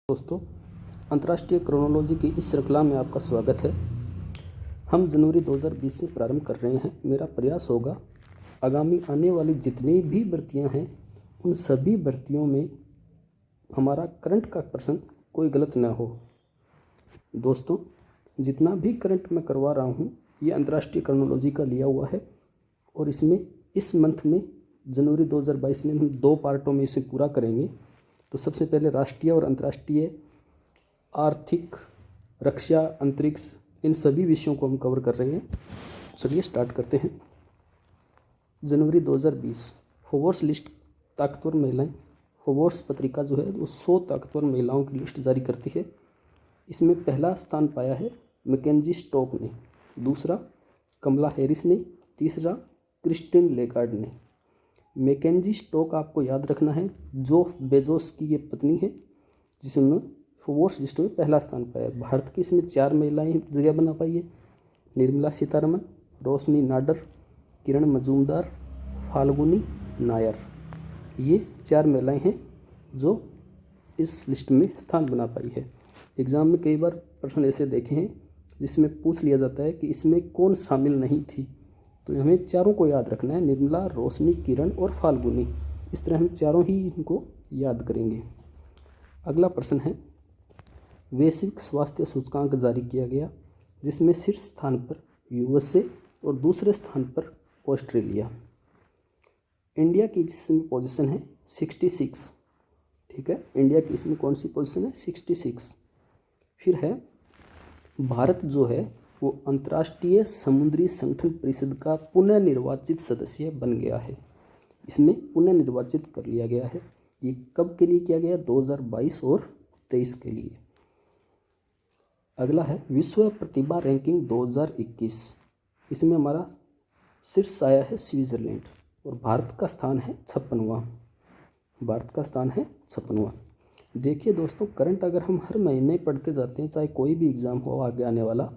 दोस्तों, अंतर्राष्ट्रीय क्रोनोलॉजी की इस श्रृंखला में आपका स्वागत है। हम जनवरी 2020 से प्रारंभ कर रहे हैं। मेरा प्रयास होगा आगामी आने वाली जितनी भी भर्तियां हैं उन सभी भर्तियों में हमारा करंट का प्रश्न कोई गलत ना हो। दोस्तों, जितना भी करंट मैं करवा रहा हूं ये अंतर्राष्ट्रीय क्रोनोलॉजी का लिया हुआ है और इसमें इस मंथ में जनवरी 2022 में हम 2 पार्टों में इसे पूरा करेंगे। तो सबसे पहले राष्ट्रीय और अंतर्राष्ट्रीय, आर्थिक, रक्षा, अंतरिक्ष, इन सभी विषयों को हम कवर कर रहे हैं। चलिए स्टार्ट करते हैं। जनवरी 2020 फोर्ब्स लिस्ट ताकतवर महिलाएं। फोर्ब्स पत्रिका जो है वो 100 ताकतवर महिलाओं की लिस्ट जारी करती है। इसमें पहला स्थान पाया है मैकेंजी स्टोक ने, दूसरा कमला हैरिस ने, तीसरा क्रिस्टिन लेगार्ड ने। मैकेंजी स्टोक आपको याद रखना है, जेफ बेजोस की ये पत्नी है जिसने फोर्ब्स लिस्ट में पहला स्थान पाया। भारत की इसमें 4 महिलाएं जगह बना पाई है, निर्मला सीतारमण, रोशनी नाडर, किरण मजूमदार, फाल्गुनी नायर। ये 4 महिलाएं हैं जो इस लिस्ट में स्थान बना पाई है। एग्ज़ाम में कई बार प्रश्न ऐसे देखे हैं जिसमें पूछ लिया जाता है कि इसमें कौन शामिल नहीं थी, तो हमें चारों को याद रखना है, निर्मला, रोशनी, किरण और फाल्गुनी। इस तरह हम चारों ही इनको याद करेंगे। अगला प्रश्न है, वैश्विक स्वास्थ्य सूचकांक जारी किया गया जिसमें शीर्ष स्थान पर यूएसए और दूसरे स्थान पर ऑस्ट्रेलिया। इंडिया की जिसमें पोजीशन है 66, ठीक है, इंडिया की इसमें कौन सी पोजीशन है 66। फिर है भारत जो है वो अंतर्राष्ट्रीय समुद्री संगठन परिषद का पुनः निर्वाचित सदस्य बन गया है। इसमें पुनः निर्वाचित कर लिया गया है। ये कब के लिए किया गया? 2022 और 23 के लिए। अगला है विश्व प्रतिभा रैंकिंग 2021। इसमें हमारा शीर्ष आया है स्विट्जरलैंड और भारत का स्थान है 56वां। भारत का स्थान है 56वां। देखिए दोस्तों, करंट अगर हम हर महीने पढ़ते जाते हैं, चाहे कोई भी एग्ज़ाम हो आगे आने वाला,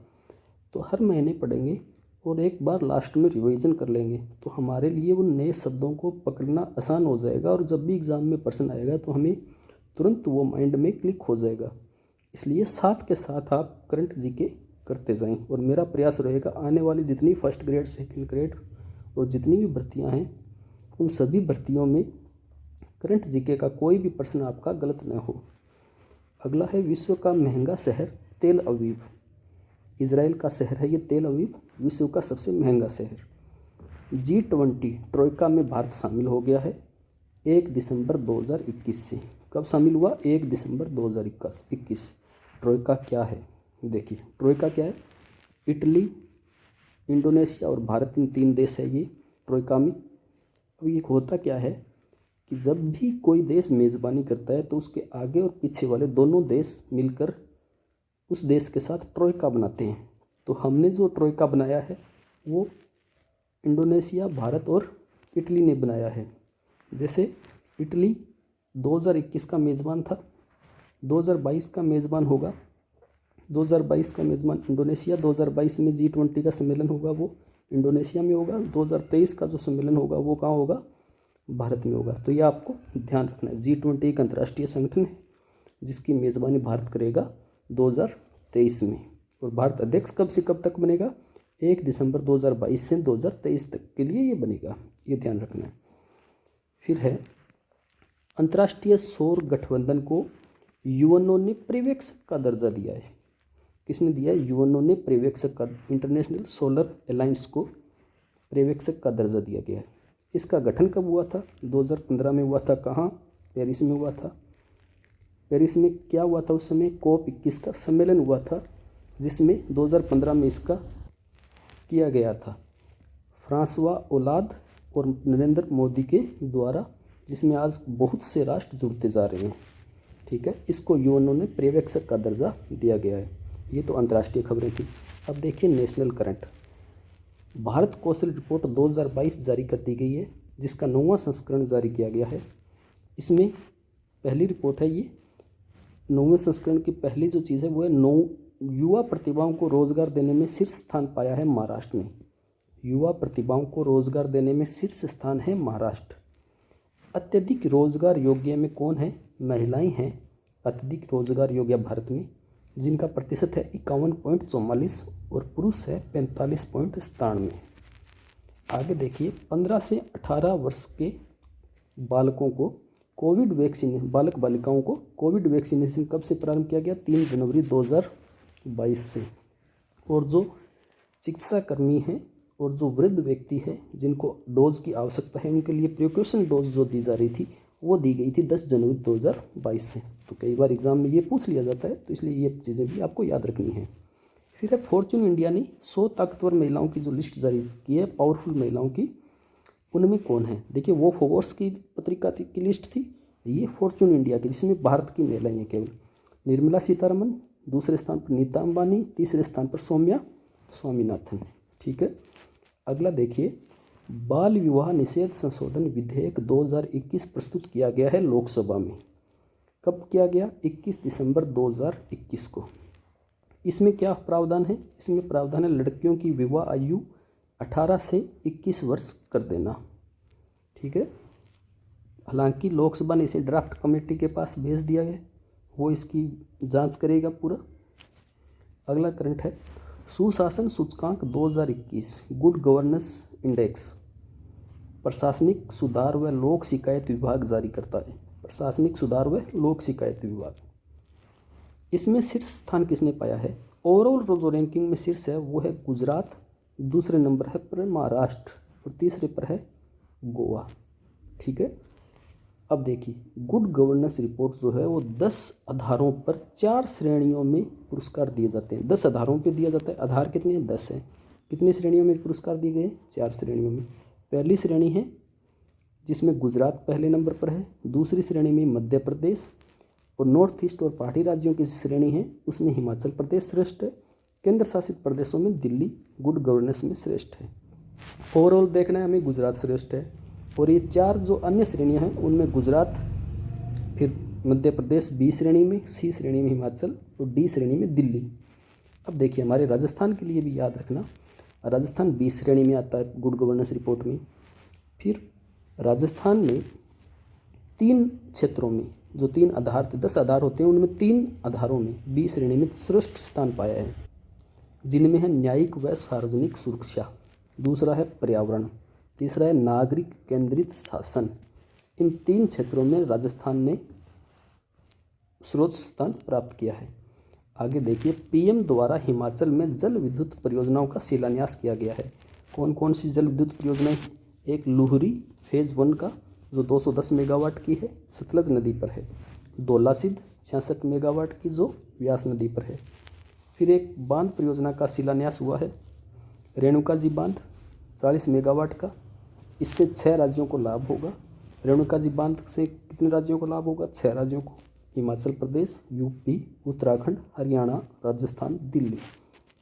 तो हर महीने पढ़ेंगे और एक बार लास्ट में रिवीजन कर लेंगे तो हमारे लिए उन नए शब्दों को पकड़ना आसान हो जाएगा और जब भी एग्ज़ाम में प्रश्न आएगा तो हमें तुरंत वो माइंड में क्लिक हो जाएगा। इसलिए साथ के साथ आप करंट जीके करते जाएं और मेरा प्रयास रहेगा आने वाली जितनी फर्स्ट ग्रेड, सेकंड ग्रेड और जितनी भी भर्तियाँ हैं उन सभी भर्तियों में करंट जीके का कोई भी प्रश्न आपका गलत न हो। अगला है विश्व का महंगा शहर तेल अवीव। इजराइल का शहर है ये तेल अवीव, विश्व का सबसे महंगा शहर। G20 ट्रोइका में भारत शामिल हो गया है 1 दिसंबर 2021 से। कब शामिल हुआ? 1 दिसंबर 2021। ट्रोइका क्या है? देखिए ट्रोइका क्या है, इटली, इंडोनेशिया और भारत, इन 3 देश है ये ट्रोइका में। अब ये होता क्या है कि जब भी कोई देश मेज़बानी करता है तो उसके आगे और पीछे वाले दोनों देश मिलकर उस देश के साथ ट्रोइका बनाते हैं। तो हमने जो ट्रोइका बनाया है वो इंडोनेशिया, भारत और इटली ने बनाया है। जैसे इटली 2021 का मेज़बान था, 2022 का मेज़बान होगा, 2022 का मेज़बान इंडोनेशिया, 2022 में G20 का सम्मेलन होगा वो इंडोनेशिया में होगा, 2023 का जो सम्मेलन होगा वो कहाँ होगा? भारत में होगा। तो ये आपको ध्यान रखना है। G20 एक अंतर्राष्ट्रीय संगठन है जिसकी मेज़बानी भारत करेगा 2023 में और भारत अध्यक्ष कब से कब तक बनेगा? 1 दिसंबर 2022 से 2023 तक के लिए ये बनेगा, ये ध्यान रखना है। फिर है अंतर्राष्ट्रीय सौर गठबंधन को यूएनओ ने पर्यवेक्षक का दर्जा दिया है। किसने दिया है? यूएनओ ने पर्यवेक्षक का, इंटरनेशनल सोलर अलायंस को पर्यवेक्षक का दर्जा दिया गया है। इसका गठन कब हुआ था? 2015 में हुआ था। कहाँ? पेरिस में हुआ था। पेरिस में क्या हुआ था उस समय? COP21 का सम्मेलन हुआ था जिसमें 2015 में इसका किया गया था फ्रांसवा ओलाद और नरेंद्र मोदी के द्वारा, जिसमें आज बहुत से राष्ट्र जुड़ते जा रहे हैं। ठीक है, इसको यूएनओ ने पर्यवेक्षक का दर्जा दिया गया है। ये तो अंतर्राष्ट्रीय खबरें थी। अब देखिए नेशनल करंट। भारत कौशल रिपोर्ट 2022 जारी कर दी गई है जिसका 9वां संस्करण जारी किया गया है। इसमें पहली रिपोर्ट है ये 9वें संस्करण की पहली जो चीज़ है वो है युवा प्रतिभाओं को रोजगार देने में शीर्ष स्थान पाया है महाराष्ट्र ने। युवा प्रतिभाओं को रोजगार देने में शीर्ष स्थान है महाराष्ट्र। अत्यधिक रोजगार योग्य में कौन है? महिलाएं हैं अत्यधिक रोजगार योग्य भारत में, जिनका प्रतिशत है 51.44 और पुरुष है 45.97। आगे देखिए, 15 से 18 वर्ष के बालकों को कोविड वैक्सीन बालक बालिकाओं को कोविड वैक्सीनेशन कब से प्रारंभ किया गया? 3 जनवरी 2022 से। और जो चिकित्साकर्मी हैं और जो वृद्ध व्यक्ति है जिनको डोज की आवश्यकता है, उनके लिए प्रिकॉशन डोज जो दी जा रही थी वो दी गई थी 10 जनवरी 2022 से। तो कई बार एग्जाम में ये पूछ लिया जाता है, तो इसलिए ये चीज़ें भी आपको याद रखनी है। फिर है फॉर्च्यून इंडिया ने 100 ताकतवर महिलाओं की जो लिस्ट जारी की है, पावरफुल महिलाओं की, उनमें कौन है? देखिए, वो फोर्ब्स की पत्रिका की लिस्ट थी, ये फॉर्च्यून इंडिया की, जिसमें भारत की महिलाएं हैं केवल। निर्मला सीतारमन, दूसरे स्थान पर नीता अंबानी, तीसरे स्थान पर सौम्या स्वामीनाथन। ठीक है, अगला देखिए, बाल विवाह निषेध संशोधन विधेयक 2021 प्रस्तुत किया गया है लोकसभा में। कब किया गया? 21 दिसंबर 2021 को। इसमें क्या प्रावधान है? इसमें प्रावधान है लड़कियों की विवाह आयु 18 से 21 वर्ष कर देना। ठीक है, हालांकि लोकसभा ने इसे ड्राफ्ट कमेटी के पास भेज दिया है, वो इसकी जांच करेगा पूरा। अगला करंट है सुशासन सूचकांक 2021 गुड गवर्नेंस इंडेक्स प्रशासनिक सुधार व लोक शिकायत विभाग जारी करता है। प्रशासनिक सुधार व लोक शिकायत विभाग, इसमें शीर्ष स्थान किसने पाया है? ओवरऑल जो रैंकिंग में शीर्ष है वो है गुजरात, दूसरे नंबर है पर महाराष्ट्र और तीसरे पर है गोवा। ठीक है, अब देखिए, गुड गवर्नेंस रिपोर्ट जो है वो 10 आधारों पर 4 श्रेणियों में पुरस्कार दिए जाते हैं। 10 आधारों पे दिया जाता है। आधार कितने हैं? 10 हैं। कितनी श्रेणियों में पुरस्कार दिए गए? 4 श्रेणियों में। पहली श्रेणी है जिसमें गुजरात पहले नंबर पर है, दूसरी श्रेणी में मध्य प्रदेश, और नॉर्थ ईस्ट और पहाड़ी राज्यों की श्रेणी है उसमें हिमाचल प्रदेश श्रेष्ठ है, केंद्र शासित प्रदेशों में दिल्ली गुड गवर्नेंस में श्रेष्ठ है। ओवरऑल देखना है हमें, गुजरात श्रेष्ठ है। और ये 4 जो अन्य श्रेणियां हैं उनमें गुजरात, फिर मध्य प्रदेश बी श्रेणी में, सी श्रेणी में हिमाचल और डी श्रेणी में दिल्ली। अब देखिए, हमारे राजस्थान के लिए भी याद रखना, राजस्थान बी श्रेणी में आता है गुड गवर्नेंस रिपोर्ट में। फिर राजस्थान में 3 क्षेत्रों में जो 3 आधार थे, 10 आधार होते हैं, उनमें 3 आधारों में बी श्रेणी में श्रेष्ठ स्थान पाया है, जिनमें है न्यायिक व सार्वजनिक सुरक्षा, दूसरा है पर्यावरण, तीसरा है नागरिक केंद्रित शासन। इन 3 क्षेत्रों में राजस्थान ने सर्वोच्च स्थान प्राप्त किया है। आगे देखिए, पीएम द्वारा हिमाचल में जल विद्युत परियोजनाओं का शिलान्यास किया गया है। कौन कौन सी जल विद्युत परियोजनाएं? एक लुहरी फेज़ 1 का जो 210 मेगावाट की है, सतलज नदी पर है। धौलासिद्ध 66 मेगावाट की जो व्यास नदी पर है। फिर एक बांध परियोजना का शिलान्यास हुआ है, रेणुका जी बांध 40 मेगावाट का। इससे 6 राज्यों को लाभ होगा। रेणुका जी बांध से कितने राज्यों को लाभ होगा? 6 राज्यों को, हिमाचल प्रदेश, यूपी, उत्तराखंड, हरियाणा, राजस्थान, दिल्ली,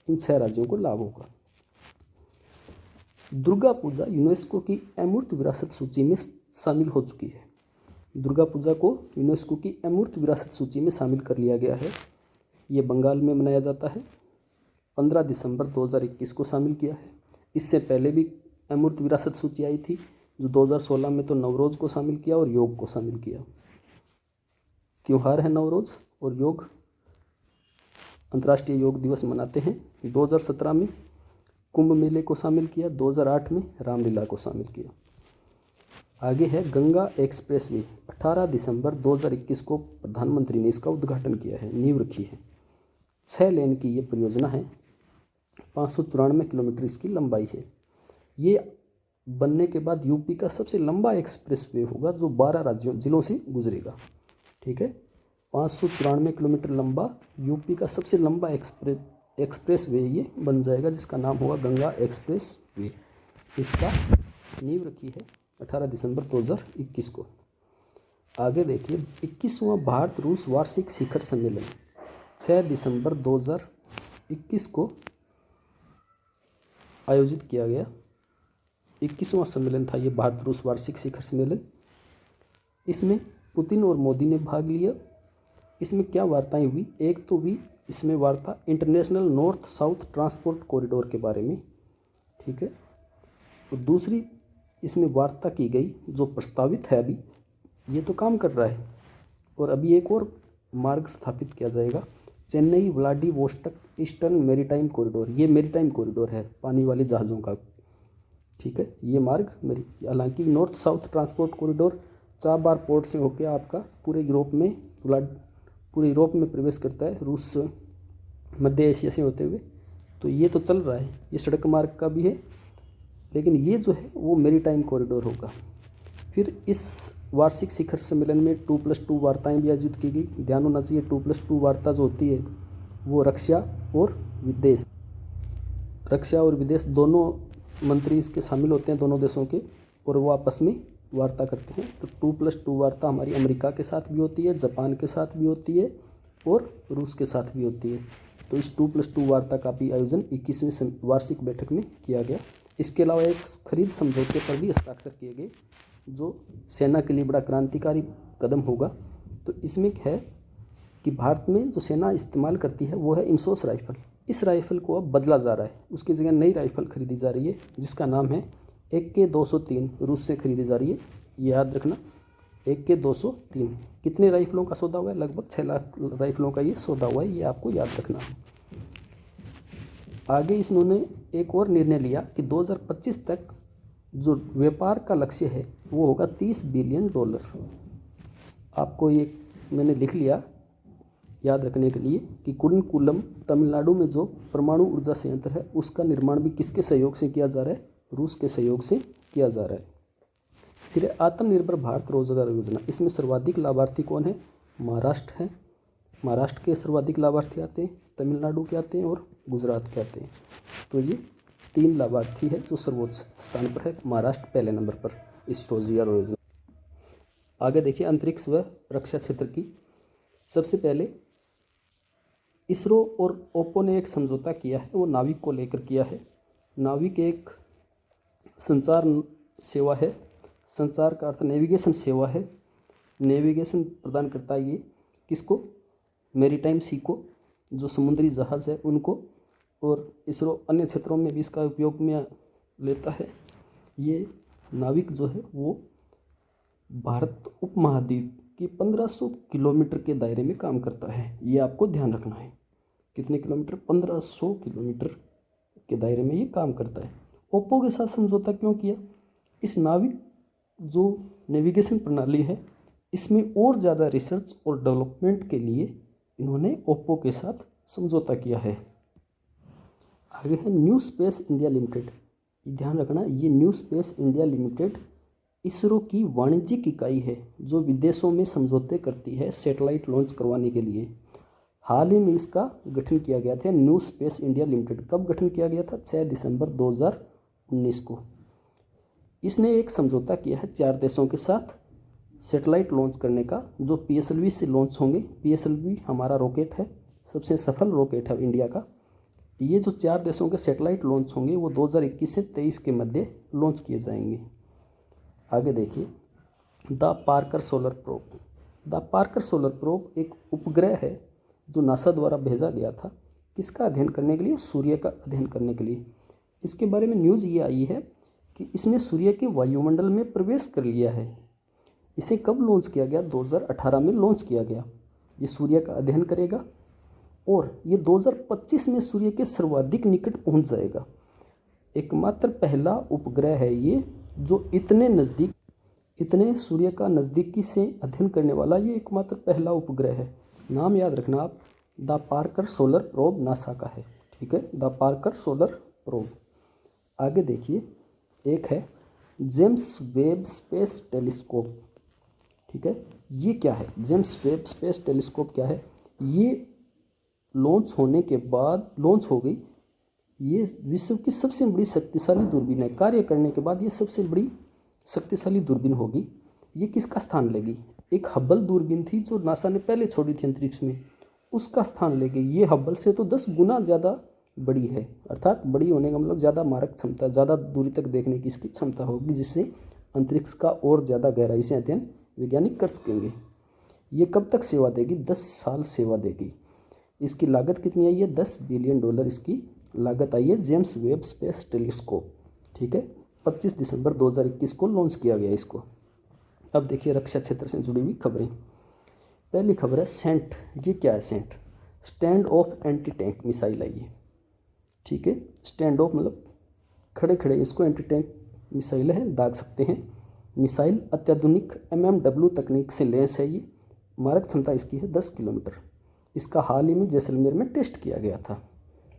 इन 6 राज्यों को लाभ होगा। दुर्गा पूजा यूनेस्को की अमूर्त विरासत सूची में शामिल हो चुकी है। दुर्गा पूजा को यूनेस्को की अमूर्त विरासत सूची में शामिल कर लिया गया है। ये बंगाल में मनाया जाता है। 15 दिसंबर 2021 को शामिल किया है। इससे पहले भी अमूर्त विरासत सूची आई थी, जो 2016 में तो नवरोज़ को शामिल किया और योग को शामिल किया। त्यौहार है नवरोज़ और योग, अंतर्राष्ट्रीय योग दिवस मनाते हैं। 2017 में कुंभ मेले को शामिल किया, 2008 में रामलीला को शामिल किया। आगे है गंगा एक्सप्रेस वे, 18 दिसंबर 2021 को प्रधानमंत्री ने इसका उद्घाटन किया है, नींव रखी है। 6 लेन की ये परियोजना है, 594 किलोमीटर इसकी लंबाई है। ये बनने के बाद यूपी का सबसे लंबा एक्सप्रेस वे होगा जो 12 जिलों से गुजरेगा। ठीक है, 594 किलोमीटर लंबा यूपी का सबसे लंबा एक्सप्रेस वे ये बन जाएगा, जिसका नाम होगा गंगा एक्सप्रेस वे। इसका नींव रखी है 18 दिसंबर 2021 को। आगे देखिए, 21वां भारत रूस वार्षिक शिखर सम्मेलन 6 दिसंबर 2021 को आयोजित किया गया। 21वां सम्मेलन था ये भारत रूस वार्षिक शिखर सम्मेलन। इसमें पुतिन और मोदी ने भाग लिया। इसमें क्या वार्ताएं हुई? एक तो हुई इसमें वार्ता international north south transport corridor के बारे में। ठीक है, और दूसरी इसमें वार्ता की गई जो प्रस्तावित है, अभी ये तो काम कर रहा है, और अभी एक और मार्ग स्थापित किया जाएगा। Chennai Vladivostok eastern maritime corridor, ये मेरीटाइम कॉरिडोर है पानी वाले जहाज़ों का, ठीक है। ये मार्ग मेरी, हालांकि north south transport corridor Chabahar port से होकर आपका पूरे यूरोप में प्रवेश करता है, रूस मध्य एशिया से होते हुए। तो ये तो चल रहा है, ये सड़क मार्ग का भी है, लेकिन ये जो है वो मेरीटाइम कॉरिडोर होगा। फिर इस वार्षिक शिखर सम्मेलन में 2+2 वार्ताएं भी आयोजित की गई। ध्यान होना चाहिए 2+2 वार्ता जो होती है वो रक्षा और विदेश दोनों मंत्री इसके शामिल होते हैं, दोनों देशों के, और वो आपस में वार्ता करते हैं। तो 2+2 वार्ता हमारी अमेरिका के साथ भी होती है, जापान के साथ भी होती है और रूस के साथ भी होती है। तो इस 2+2 वार्ता का भी आयोजन 21वीं वार्षिक बैठक में किया गया। इसके अलावा एक खरीद समझौते पर भी हस्ताक्षर किए गए, जो सेना के लिए बड़ा क्रांतिकारी कदम होगा। तो इसमें है कि भारत में जो सेना इस्तेमाल करती है वो है इंसोस राइफल। इस राइफल को अब बदला जा रहा है, उसकी जगह नई राइफल खरीदी जा रही है जिसका नाम है AK-203, रूस से खरीदी जा रही है। ये याद रखना, AK-203। कितने राइफलों का सौदा हुआ है? लगभग 6 लाख राइफलों का ये सौदा हुआ है, ये आपको याद रखना है। आगे इन्होंने एक और निर्णय लिया कि 2025 तक जो व्यापार का लक्ष्य है वो होगा $30 बिलियन। आपको ये मैंने लिख लिया याद रखने के लिए कि कुडनकुलम तमिलनाडु में जो परमाणु ऊर्जा संयंत्र है उसका निर्माण भी किसके सहयोग से किया जा रहा है? रूस के सहयोग से किया जा रहा है। फिर आत्मनिर्भर भारत रोजगार योजना, इसमें सर्वाधिक लाभार्थी कौन है? महाराष्ट्र है। महाराष्ट्र के सर्वाधिक लाभार्थी आते हैं, तमिलनाडु के आते हैं और गुजरात के आते हैं। तो ये 3 लाभार्थी है जो सर्वोच्च स्थान पर है, महाराष्ट्र पहले नंबर पर इस रोजगार योजना। आगे देखिए अंतरिक्ष व रक्षा क्षेत्र की। सबसे पहले इसरो और ओप्पो ने एक समझौता किया है, वो नाविक को लेकर किया है। नाविक एक संचार सेवा है, संचार का अर्थ नेविगेशन सेवा है। नेविगेशन प्रदान करता है ये किसको? मैरीटाइम सी को, जो समुद्री जहाज़ है उनको, और इसरो अन्य क्षेत्रों में भी इसका उपयोग में लेता है। ये नाविक जो है वो भारत उपमहाद्वीप की 1500 किलोमीटर के दायरे में काम करता है, ये आपको ध्यान रखना है। कितने किलोमीटर? 1500 किलोमीटर के दायरे में ये काम करता है। ओप्पो के साथ समझौता क्यों किया? इस नाविक जो नेविगेशन प्रणाली है इसमें और ज़्यादा रिसर्च और डेवलपमेंट के लिए इन्होंने ओप्पो के साथ समझौता किया है। आगे है न्यू स्पेस इंडिया लिमिटेड। ध्यान रखना, ये new space India limited ISRO की वाणिज्यिक इकाई है जो विदेशों में समझौते करती है सैटेलाइट लॉन्च करवाने के लिए। हाल ही में इसका गठन किया गया था, न्यू स्पेस इंडिया लिमिटेड। कब गठन किया गया था? 6 दिसंबर 2019 को। इसने एक समझौता किया है 4 देशों के साथ सैटेलाइट लॉन्च करने का, जो PSLV से लॉन्च होंगे। PSLV हमारा रॉकेट है, सबसे सफल रॉकेट है इंडिया का। ये जो 4 देशों के सैटेलाइट लॉन्च होंगे वो 2021 से 23 के मध्य लॉन्च किए जाएंगे। आगे देखिए the Parker solar probe. The Parker solar probe एक उपग्रह है जो नासा द्वारा भेजा गया था। किसका अध्ययन करने के लिए? सूर्य का अध्ययन करने के लिए। इसके बारे में न्यूज़ ये आई है कि इसने सूर्य के वायुमंडल में प्रवेश कर लिया है। इसे कब लॉन्च किया गया? 2018 में लॉन्च किया गया। ये सूर्य का अध्ययन करेगा और ये 2025 में सूर्य के सर्वाधिक निकट पहुंच जाएगा। एकमात्र पहला उपग्रह है ये जो इतने सूर्य का नज़दीकी से अध्ययन करने वाला, ये एकमात्र पहला उपग्रह है। नाम याद रखना आप, the Parker solar probe NASA का है, ठीक है, द पार्कर सोलर प्रोब। आगे देखिए एक है जेम्स वेब स्पेस टेलीस्कोप, ठीक है। ये क्या है? जेम्स वेब स्पेस टेलीस्कोप क्या है? ये लॉन्च होने के बाद लॉन्च हो गई। ये विश्व की सबसे बड़ी शक्तिशाली दूरबीन है। कार्य करने के बाद ये सबसे बड़ी शक्तिशाली दूरबीन होगी। ये किसका स्थान लेगी? एक हब्बल दूरबीन थी जो नासा ने पहले छोड़ी थी अंतरिक्ष में, उसका स्थान लेगी। ये हब्बल से तो 10 गुना ज़्यादा बड़ी है, अर्थात बड़ी होने का मतलब ज़्यादा मारक क्षमता, ज़्यादा दूरी तक देखने की इसकी क्षमता होगी, जिससे अंतरिक्ष का और ज़्यादा गहराई से अध्ययन वैज्ञानिक कर सकेंगे। ये कब तक सेवा देगी? 10 साल सेवा देगी। इसकी लागत कितनी आई है? $10 बिलियन इसकी लागत आई है जेम्स वेब स्पेस टेलीस्कोप, ठीक है। 25 दिसंबर 2021 को लॉन्च किया गया इसको। अब देखिए रक्षा क्षेत्र से जुड़ी हुई खबरें। पहली खबर है सेंट। ये क्या है SANT? Stand off anti tank missile है ये, ठीक है। स्टैंड ऑफ मतलब खड़े खड़े, इसको एंटी टैंक मिसाइल है, दाग सकते हैं। मिसाइल अत्याधुनिक MMW तकनीक से लैस है ये। मारक क्षमता इसकी है 10 किलोमीटर। इसका हाल ही में जैसलमेर में टेस्ट किया गया था।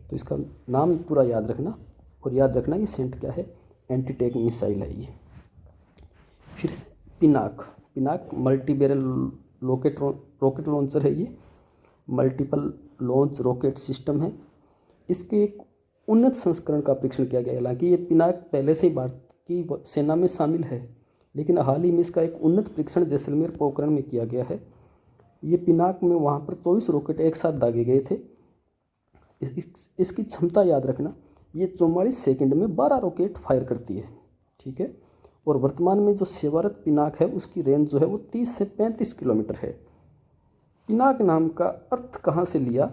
तो इसका नाम पूरा याद रखना, और याद रखना ये सेंट क्या है, एंटी टैंक मिसाइल है ये। फिर Pinaka. Pinaka multi barrel rocket launcher है ये, मल्टीपल लॉन्च रॉकेट सिस्टम है। इसके एक उन्नत संस्करण का परीक्षण किया गया। हालांकि ये पिनाक पहले से ही भारत की सेना में शामिल है, लेकिन हाल ही में इसका एक उन्नत परीक्षण जैसलमेर पोखरण में किया गया है। ये पिनाक में वहाँ पर 24 रॉकेट एक साथ दागे गए थे। इसकी क्षमता याद रखना, ये 44 सेकंड में 12 रॉकेट फायर करती है, ठीक है। और वर्तमान में जो सेवारत पिनाक है उसकी रेंज जो है वो 30 से 35 किलोमीटर है। पिनाक नाम का अर्थ कहाँ से लिया?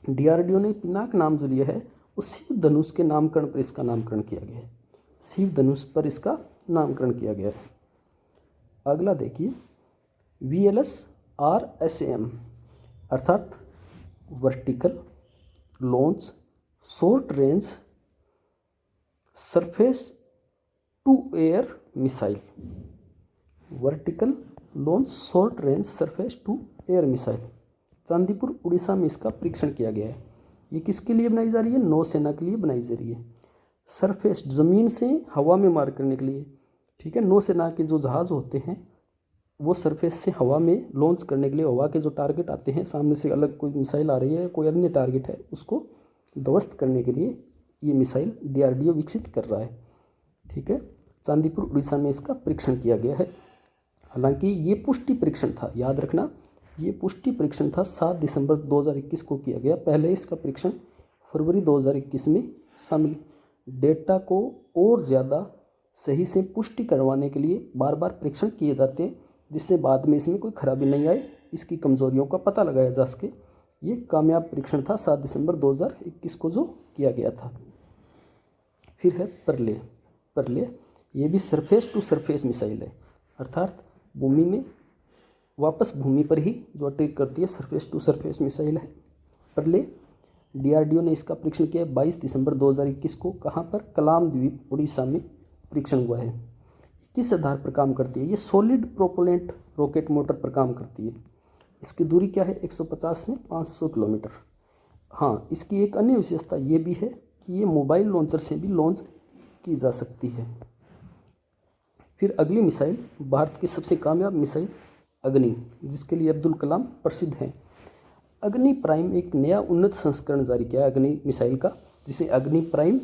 DRDO ने पिनाक नाम जो लिया है वो शिव धनुष के नामकरण पर इसका नामकरण किया गया है। शिव धनुष पर इसका नामकरण किया गया है। अगला देखिए, VLS RSAM अर्थात vertical launch short range surface to air missile. Vertical launch short range surface to air missile, Chandipur Orissa में इसका परीक्षण किया गया है। ये किसके लिए बनाई जा रही है? नौसेना के लिए बनाई जा रही है। सरफेस ज़मीन से हवा में मार करने के लिए, ठीक है। नौसेना के जो जहाज़ होते हैं वो सरफेस से हवा में लॉन्च करने के लिए, हवा के जो टारगेट आते हैं, सामने से अलग कोई मिसाइल आ रही है, कोई अन्य टारगेट है, उसको ध्वस्त करने के लिए ये मिसाइल DRDO विकसित कर रहा है, ठीक है। चांदीपुर उड़ीसा में इसका परीक्षण किया गया है। हालांकि ये पुष्टि परीक्षण था, याद रखना ये पुष्टि परीक्षण था। 7 दिसंबर 2021 को किया गया। पहले इसका परीक्षण फरवरी 2021 में शामिल। डेटा को और ज़्यादा सही से पुष्टि करवाने के लिए बार बार परीक्षण किए जाते हैं, जिससे बाद में इसमें कोई खराबी नहीं आए, इसकी कमज़ोरियों का पता लगाया जा सके। ये कामयाब परीक्षण था 7 दिसंबर 2021 को जो किया गया था। फिर है परले। परले ये भी सरफेस टू सरफेस मिसाइल है, अर्थात भूमि में वापस भूमि पर ही जो अटैक करती है, सरफेस टू सरफेस मिसाइल है परले। DRDO ने इसका परीक्षण किया 22 दिसंबर 2021 को। कहाँ पर? कलाम द्वीप उड़ीसा में परीक्षण हुआ है। किस आधार पर काम करती है? ये सॉलिड प्रोपेलेंट रॉकेट मोटर पर काम करती है। इसकी दूरी क्या है? 150 से 500 किलोमीटर। हाँ, इसकी एक अन्य विशेषता ये भी है कि ये मोबाइल लॉन्चर से भी लॉन्च की जा सकती है। फिर अगली मिसाइल, भारत की सबसे कामयाब मिसाइल अग्नि, जिसके लिए अब्दुल कलाम प्रसिद्ध हैं। अग्नि प्राइम एक नया उन्नत संस्करण जारी किया है अग्नि मिसाइल का, जिसे अग्नि प्राइम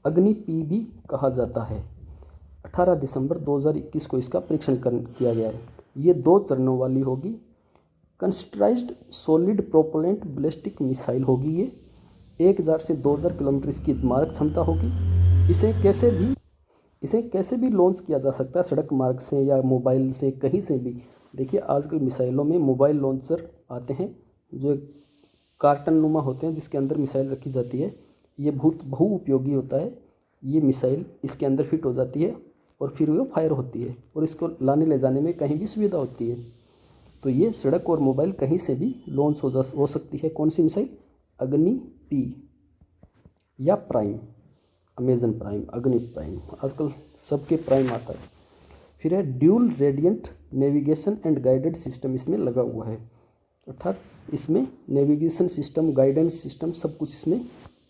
अग्नि P भी कहा जाता है। 18 दिसंबर 2021 को इसका परीक्षण किया गया है। ये 2 चरणों वाली होगी। कंस्ट्राइज्ड सॉलिड प्रोपेलेंट बैलिस्टिक मिसाइल होगी ये। 1000 से 2000 किलोमीटर इसकी मारक क्षमता होगी। इसे कैसे भी लॉन्च किया जा सकता है, सड़क मार्ग से या मोबाइल से, कहीं से भी। देखिए आजकल मिसाइलों में मोबाइल लॉन्चर आते हैं जो एक कार्टन नुमा होते हैं, जिसके अंदर मिसाइल रखी जाती है। ये बहुत बहुउपयोगी होता है। ये मिसाइल इसके अंदर फिट हो जाती है और फिर वो फायर होती है, और इसको लाने ले जाने में कहीं भी सुविधा होती है। तो ये सड़क और मोबाइल कहीं से भी लॉन्च हो सकती है। कौन सी मिसाइल? अग्नि P या प्राइम, अमेजन प्राइम, अग्नि प्राइम, आजकल सबके प्राइम आता है। फिर है dual radiant navigation and guided system इसमें लगा हुआ है, अर्थात इसमें नेविगेशन सिस्टम, गाइडेंस सिस्टम सब कुछ इसमें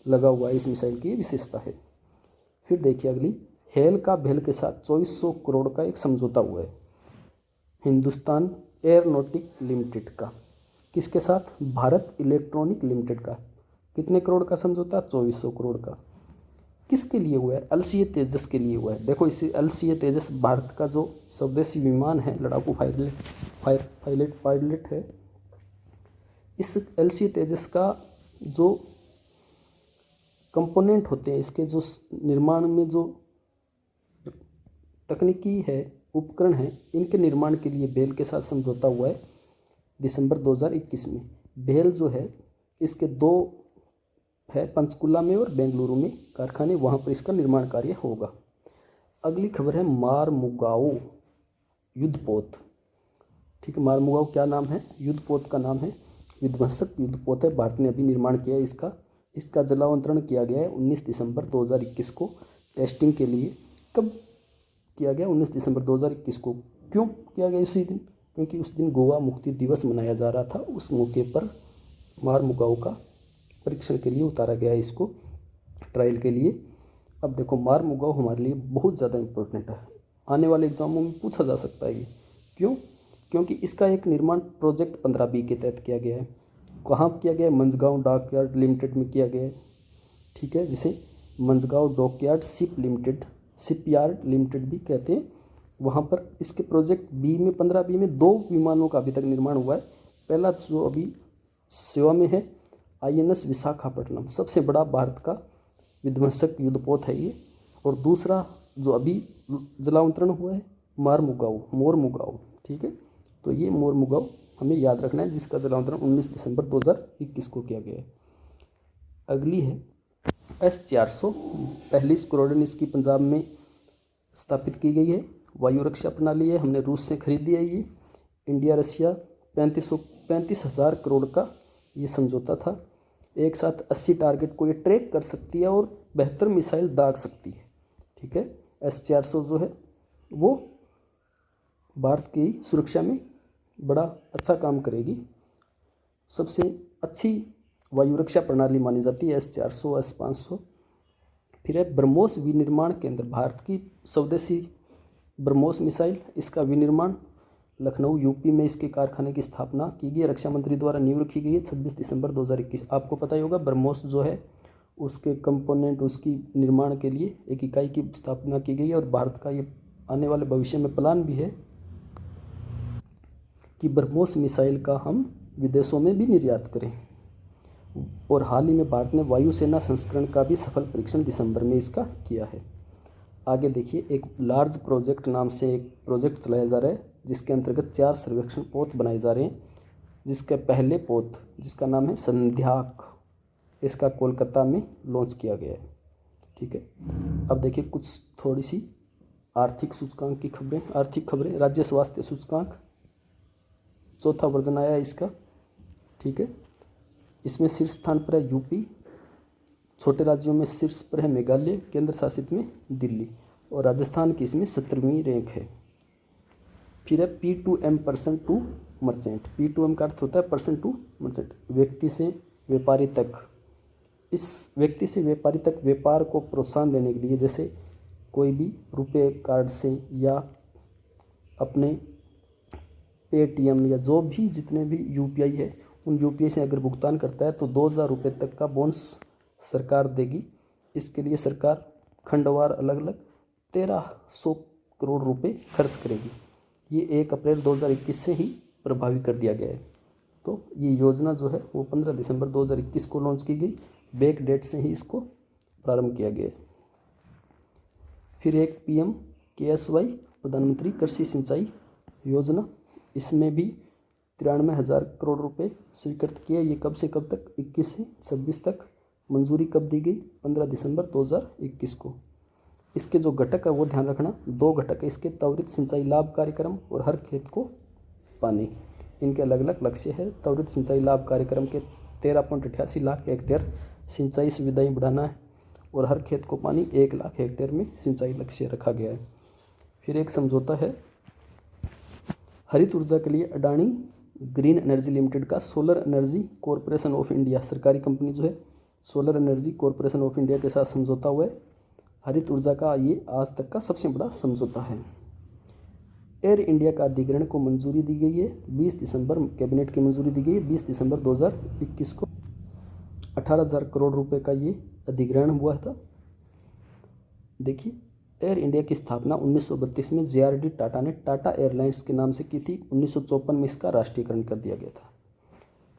लगा हुआ है। इस मिसाइल की ये विशेषता है। फिर देखिए अगली, हेल का भेल के साथ 2400 करोड़ का एक समझौता हुआ है हिंदुस्तान एयरोनॉटिक लिमिटेड का। किसके साथ? भारत इलेक्ट्रॉनिक लिमिटेड का। कितने करोड़ का समझौता? 2400 करोड़ का। किसके लिए हुआ है? LCA तेजस के लिए हुआ है। देखो इस LCA तेजस भारत का जो स्वदेशी विमान है, लड़ाकू पायलट है। इस LCA तेजस का जो कंपोनेंट होते हैं, इसके जो निर्माण में जो तकनीकी है, उपकरण है, इनके निर्माण के लिए भेल के साथ समझौता हुआ है दिसंबर 2021 में। भेल जो है इसके 2 है, पंचकुला में और बेंगलुरु में कारखाने, वहाँ पर इसका निर्माण कार्य होगा। अगली खबर है मारमुगाओ युद्धपोत, ठीक है। मारमुगाओ क्या नाम है? युद्धपोत का नाम है, विध्वंसक युद्धपोत है। भारत ने अभी निर्माण किया है इसका जलावतरण किया गया है 19 दिसंबर 2021 को टेस्टिंग के लिए। कब किया गया? 19 दिसंबर 2021 को। क्यों किया गया उसी दिन? क्योंकि उस दिन गोवा मुक्ति दिवस मनाया जा रहा था। उस मौके पर मारमुगाओ का परीक्षण के लिए उतारा गया है इसको, ट्रायल के लिए। अब देखो, मारमुगाओ हमारे लिए बहुत ज़्यादा इम्पोर्टेंट है, आने वाले एग्जामों में पूछा जा सकता है ये। क्यों? क्योंकि इसका एक निर्माण प्रोजेक्ट 15B के तहत किया गया है। कहाँ किया गया है? मंझगांव डॉकयार्ड लिमिटेड में किया गया है, ठीक है, जिसे मंझगांव डॉकयार्ड शिपयार्ड लिमिटेड भी कहते हैं। वहाँ पर इसके प्रोजेक्ट बी में 15B में 2 विमानों का अभी तक निर्माण हुआ है। पहला जो अभी सेवा में है INS विशाखापट्टनम, सबसे बड़ा भारत का विध्वंसक युद्धपोत है ये। और दूसरा जो अभी जलावतरण हुआ है मोरमुगाओ, ठीक है। तो ये मोरमुगाओ हमें याद रखना है, जिसका जलावतरण 19 दिसंबर 2021 को किया गया है। अगली है S-400, पहली स्क्वाड्रन इसकी पंजाब में स्थापित की गई है। वायु रक्षा प्रणाली है, हमने रूस से खरीदी है ये। इंडिया रशिया 35,000 करोड़ का ये समझौता था। एक साथ 80 टारगेट को ये ट्रैक कर सकती है और 72 मिसाइल दाग सकती है, ठीक है। S-400 जो है वो भारत की सुरक्षा में बड़ा अच्छा काम करेगी। सबसे अच्छी वायु रक्षा प्रणाली मानी जाती है S-400 S-500। फिर है ब्रह्मोस विनिर्माण केंद्र, भारत की स्वदेशी ब्रह्मोस मिसाइल, इसका विनिर्माण लखनऊ यूपी में इसके कारखाने की स्थापना की गई। रक्षा मंत्री द्वारा नींव रखी गई है 26 दिसंबर 2021। आपको पता ही होगा ब्रह्मोस जो है उसके कंपोनेंट, उसकी निर्माण के लिए एक इकाई की स्थापना की गई है। और भारत का ये आने वाले भविष्य में प्लान भी है कि ब्रह्मोस मिसाइल का हम विदेशों में भी निर्यात करें। और हाल ही में भारत ने वायुसेना संस्करण का भी सफल परीक्षण दिसंबर में इसका किया है। आगे देखिए, एक लार्ज प्रोजेक्ट नाम से एक प्रोजेक्ट चलाया जा रहा है, जिसके अंतर्गत 4 सर्वेक्षण पोत बनाए जा रहे हैं। जिसके पहले पोत, जिसका नाम है संध्याक, इसका कोलकाता में लॉन्च किया गया है, ठीक है। अब देखिए कुछ थोड़ी सी आर्थिक सूचकांक की खबरें, आर्थिक खबरें। राज्य स्वास्थ्य सूचकांक 4था वर्जन आया है इसका, ठीक है। इसमें शीर्ष स्थान पर है यूपी, छोटे राज्यों में शीर्ष पर है मेघालय, केंद्र शासित में दिल्ली, और राजस्थान की इसमें 17वीं रैंक है। फिर है P2M, person to merchant. P2M का अर्थ होता है पर्सन टू मर्चेंट, व्यक्ति से व्यापारी तक। इस व्यक्ति से व्यापारी तक व्यापार को प्रोत्साहन देने के लिए, जैसे कोई भी रुपए कार्ड से या अपने पेटीएम या जो भी जितने भी UPI है उन UPI से अगर भुगतान करता है तो 2,000 रुपये तक का बोनस सरकार देगी। इसके लिए सरकार खंडवार अलग अलग 1300 करोड़ रुपए खर्च करेगी। ये 1 अप्रैल 2021 से ही प्रभावी कर दिया गया है। तो ये योजना जो है वो 15 दिसंबर 2021 को लॉन्च की गई, बैक डेट से ही इसको प्रारंभ किया गया है। फिर एक PMKSY, प्रधानमंत्री कृषि सिंचाई योजना, इसमें भी 93,000 करोड़ रुपए स्वीकृत किए। ये कब से कब तक? 21 से 26 तक। मंजूरी कब दी गई? 15 दिसंबर 2021 को। इसके जो घटक है वो ध्यान रखना, 2 घटक है इसके, त्वरित सिंचाई लाभ कार्यक्रम और हर खेत को पानी। इनके अलग अलग लक्ष्य है। त्वरित सिंचाई लाभ कार्यक्रम के 13.88 लाख हेक्टेयर सिंचाई सुविधाएं बढ़ाना है और हर खेत को पानी 1 लाख हेक्टेयर में सिंचाई लक्ष्य रखा गया है। फिर एक समझौता है हरित ऊर्जा के लिए अडानी ग्रीन एनर्जी लिमिटेड का solar energy corporation of India, सरकारी कंपनी जो है solar energy corporation of India के साथ समझौता हुआ है। हरित ऊर्जा का ये आज तक का सबसे बड़ा समझौता है। एयर इंडिया का अधिग्रहण को मंजूरी दी गई है 20 दिसंबर, कैबिनेट की मंजूरी दी गई है 20 दिसंबर 2021 को। 18,000 करोड़ रुपए का ये अधिग्रहण हुआ था। देखिए, एयर इंडिया की स्थापना 1932 में JRD टाटा ने टाटा एयरलाइंस के नाम से की थी। 1954 में इसका राष्ट्रीयकरण कर दिया गया था।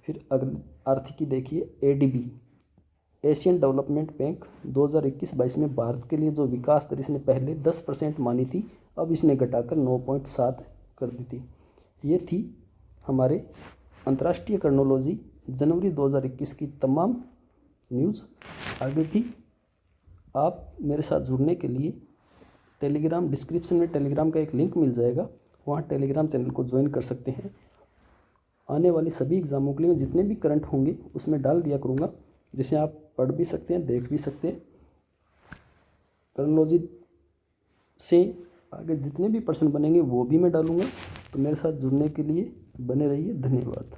फिर अगली आर्थिकी देखिए, ADB, एशियन डेवलपमेंट बैंक 2021-22 में भारत के लिए जो विकास दर इसने पहले 10% मानी थी, अब इसने घटाकर 9.7 कर दी थी। ये थी हमारे अंतर्राष्ट्रीय क्रॉनोलॉजी जनवरी 2021 की तमाम न्यूज़। आगे भी आप मेरे साथ जुड़ने के लिए टेलीग्राम, डिस्क्रिप्शन में टेलीग्राम का एक लिंक मिल जाएगा, वहाँ टेलीग्राम चैनल को ज्वाइन कर सकते हैं। आने वाली सभी एग्ज़ामों के लिए मैं जितने भी करंट होंगे उसमें डाल दिया करूँगा, जिसे आप पढ़ भी सकते हैं, देख भी सकते हैं। क्रोनोलॉजी से आगे जितने भी प्रश्न बनेंगे वो भी मैं डालूँगा। तो मेरे साथ जुड़ने के लिए बने रहिए। धन्यवाद।